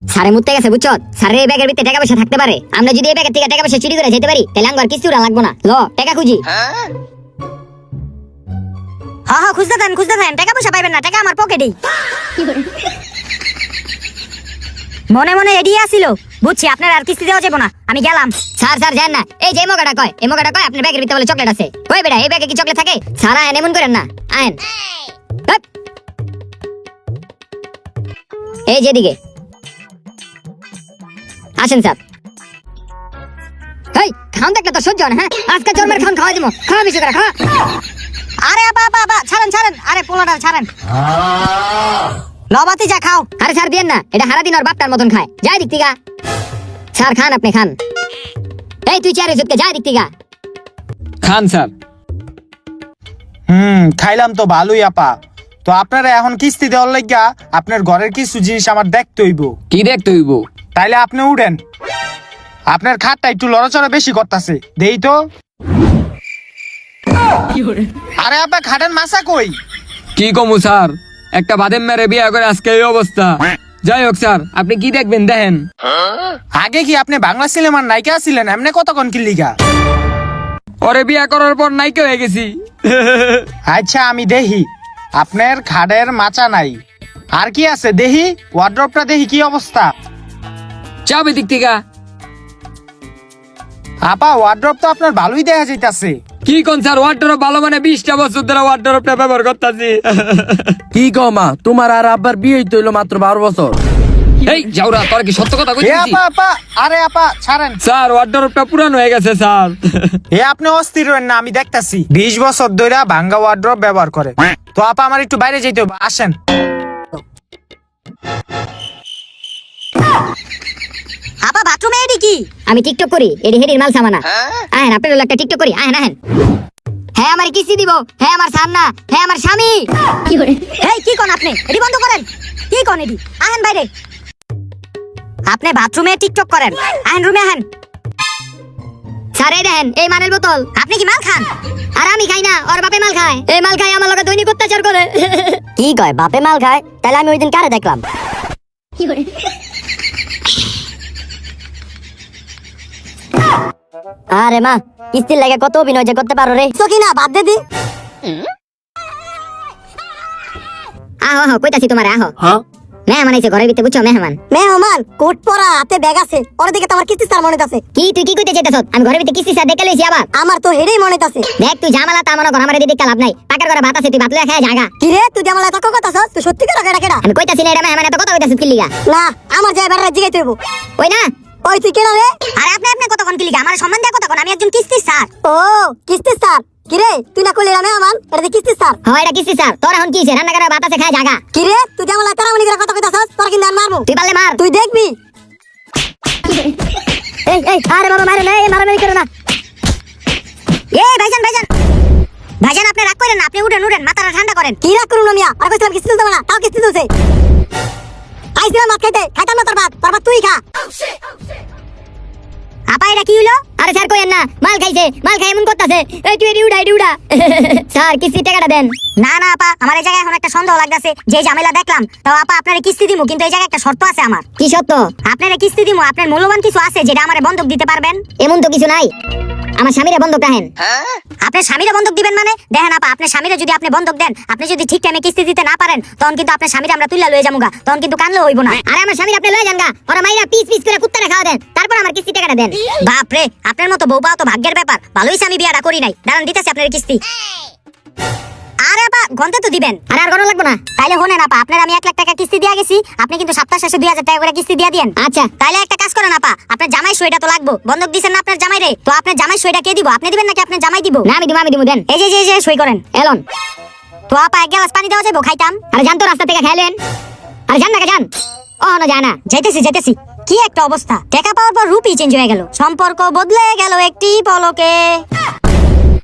সারে মুতে গেছে বুঝছো, সারে এই ব্যাগের ভিতরে টাকা পয়সা থাকতে পারে। আমরা যদি এই ব্যাগের থেকে টাকা পয়সা চুরি করে যেতে পারি তাহলে আমার কিছু লাগবো না। ল টাকা খুঁজি। হ্যাঁ খুঁজতে থাকেন, টাকা পয়সা পাইবেন না, টাকা আমার পকেটেই। মনে মনে এডিয়ে আসিল, বুঝছি আপনার আর কিস্তি দেওয়া যাবে না, আমি গেলাম। স্যার যান না, এই যে মোগাটা কয় আপনার ব্যাগের ভিতরে বলে চকলেট আছে। ওই বেটা এই ব্যাগে কি চকলেট থাকে? সারা এমন করেন না, আয়েন এই যেদিকে আসেন স্যার। এই খান দেখলে তো সহ্য না। হ্যাঁ আজকে জন্মের খান খাওয়াই দিব, খাওয়া বেশি করে খা। আরে বাবা ছাড়েন, আরে পোলাটা ছাড়েন, লবাতি যা খাও। আরে স্যার দিয়েন না, এটা হারা দিন ওর বাপটার মতন খায়। যাই দিক থেকে স্যার, খান আপনি খান। এই তুই চেয়ারে ঝুঁকে যাই দিক থেকে খান স্যার। খাইলাম তো ভালোই আপা। তো আপনারা এখন কিস্তি দেওয়ার লাগিয়া আপনার ঘরের কিছু জিনিস আমার দেখতে হইব। কি দেখতে হইব? তাইলে আপনি উঠেন, আপনার খাটটা একটু লড়াচড়া বেশি করতেছে, দেই তো। আরে আপা খাটের মাসা কই? কি কমু স্যার, একটা বাদেম মেরে বিয়া করে আজকে এই অবস্থা। যাই হোক স্যার, আপনি কি দেখবেন দেখেন। আগে কি আপনি বাংলা সিনেমার নায়িকা ছিলেন? এমনি কতক্ষণ কি লিগা? ওরে বিয়া করার পর নাইকে হয়ে গেছি। আচ্ছা আমি দেখি, আপনার খাটের মাচা নাই, আর কি আছে দেখি। ওয়ার্ড্রপটা দেখি কি অবস্থা। চাবি দিক থেকে। আপা ওয়ার্ড্রপ তো আপনার ভালোই দেখা যাইতাছে। কি কোন স্যার, ওয়ার্ডরোব ভালো মানে 20টা বছর ধরে ওয়ার্ডরোবটা ব্যবহার করতেছি। কি কও মা, তোমার আর আব্বার বিয়ে হইতে হইলো মাত্র 12 বছর। এই যাওরা, তোর কি সত্য কথা এ কইছিস? আপা আরে আপা ছাড়েন। স্যার ওয়ার্ডরোবটা পুরানো হয়ে গেছে স্যার। এ আপনি অস্থির হন না, আমি দেখতাছি 20 বছর ধরে ভাঙ্গা ওয়ার্ড্রপ ব্যবহার করে। তো আপা আমার একটু বাইরে যেতে হবে, আসেন। আপা বাথরুমে এডি কি? আমি টিকটক করি, এডি হেডির মাল সামানা। আহেন আপনার হলো একটা টিকটক করি, আহেন। হ্যাঁ আমার কিস্তি দিব, হ্যাঁ আমার সামনা, হ্যাঁ আমার স্বামী। কি করে? এই কি কোন আপনি? এডি বন্ধ করেন। কি কোন এডি? আহেন বাইরে। আপনি বাথরুমে টিকটক করেন, আহেন রুমে আহেন। স্যার এই দেখেন, এই মালের বোতল। আপনি কি মাল খান? আর আমি খাই না, ওর বাপে মাল খায়। এই মাল খায় আমার লগে দৈনিক অত্যাচার করে। কি কয় বাপে মাল খায়? তাহলে আমি ওই দিন কারে দেখলাম? কি করে? আরে মা, কিস্তির লাগে কত অভিনয় যে করতে পারো রে। তো কি না বাদ দে দি। আহো কইতাছি তোমারে, আহো। হ্যাঁ মেহমান আইছে ঘরের ভিতরে, বুঝছো? মেহমান কোট পরা, হাতে ব্যাগ আছে, ওর দিকে তো আমার কিস্তি স্যার মনে আছে। কি তুই কি কইতে চাইতাছ? আমি ঘরের ভিতরে কিস্তি স্যার দেখে লইছি আবার। আমার তো হেডেই মনে আছে। দেখ তুই জামালা তা মনে কর, আমার দিকে লাভ নাই। পাকার ঘরে ভাত আছে, তুই ভাত লইয়া খায় জাগা। কি রে তুই জামালা এত কথা কইতাছস? তুই সত্যি করে কেডা? আমি কইতাছি না, এটা মেহমান এত কথা কইতাছিস কি লিগা? না আমার যাই বাইরে জিগাইতে হইব। ওই না ওই তুই কেন রে? আরে আপনি কতক্ষণ কি লিগা? আমার সম্মান দেয়া কতক্ষণ? আমি একজন কিস্তি স্যার। ও কিস্তি স্যার? কিরে তুই না কইলি না আমার এটা কিস্তি স্যার? হ্যাঁ এটা কিস্তি স্যার। তোর এখন কি হইছে? রান্না করে ভাত আছে খায় জাগা। কি রে তুই জামালা তারামনি করে কথা কইতাছস? তোর কিন্তু মারবো। তুই পারলে মার, তুই দেখবি। এই আরে বাবা মারে না, এই মারামারি করে না। এই ভাইজান আপনি রাগ করেন না, আপনি উঠেন মাথাটা ঠান্ডা করেন। কি রাগ করুন মিয়া? আর কইছিলাম কিস্তি দিতে না, তাও কিস্তি দিতে। আইছিলাম ভাত খাইতাম না, তোর ভাত তুই খা। আপা এটা কি হলো? আরে স্যার কইেন না, মাল খাইছে, মাল খাই এমন করতেছে। এই তুই এডি উড়া স্যার কিস্তি টাকাটা দেন। না আপা, আমার এই জায়গায় এখন একটা সন্দেহ লাগতাছে, যে ঝামেলা দেখলাম। তো আপা আপনারে কিস্তি দিমু, কিন্তু এই জায়গায় একটা শর্ত আছে আমার। কি শর্ত? আপনারে কিস্তি দিমু, আপনার মূল্যবান কিছু আছে যেটা আমারে বন্ধক দিতে পারবেন। এমন তো কিছু নাই, আমার স্বামীরে বন্ধক রাখেন। আপনি স্বামীরে বন্ধক দিবেন মানে? দেখেন আপা, আপনার স্বামীরে যদি আপনি বন্ধক দেন, আপনি যদি ঠিক টাইমে কিস্তি দিতে না পারেন, তখন কিন্তু আপনার স্বামীরে আমরা তুইলা লয়ে যামুগা, তখন কিন্তু কানলে হইব না। আরে আমার স্বামীর আপনি লয়ে যান গা, ওরা মাইরা পিস করে কুত্তারে খাওয়া দেন, তারপর আমার কিস্তি টাকাটা দেন। বাপ রে, আপনার মতো বউ পাওয়া তো ভাগ্যের ব্যাপার। ভালোই স্বামী বিয়াটা করি নাই। দাঁড়ান দিতেছি আপনার কিস্তি। আরে আপা গন্তে তো দিবেন। আরে আর গণ লাগবে না। তাইলে হোনেন আপা, আপনার আমি 1 লাখ টাকা কিস্তি দিয়া গেছি, আপনি কিন্তু সপ্তাহ শেষে 2000 টাকা করে কিস্তি দিয়া দেন। আচ্ছা তাইলে একটা কাজ করেন আপা, আপনার জামাই সইটা তো লাগবে। বন্ধক দিবেন না আপনার জামাই রে, তো আপনার জামাই সইটা কে দিব? আপনি দিবেন নাকি আপনার জামাই দিব? না আমি দিব দেন। এই যে সই করেন এলন। তো আপা 1 গ্লাস পানি দেওয়া যাবে? খাইতাম। আরে জান তো রাস্তা থেকে খাইলেন। আরে জান না জান। ও না জানা, যাইতেছি। কি একটা অবস্থা, টাকা পাওয়ার পর রূপই চেঞ্জ হয়ে গেল, সম্পর্ক বদলে গেল একটি পলকে।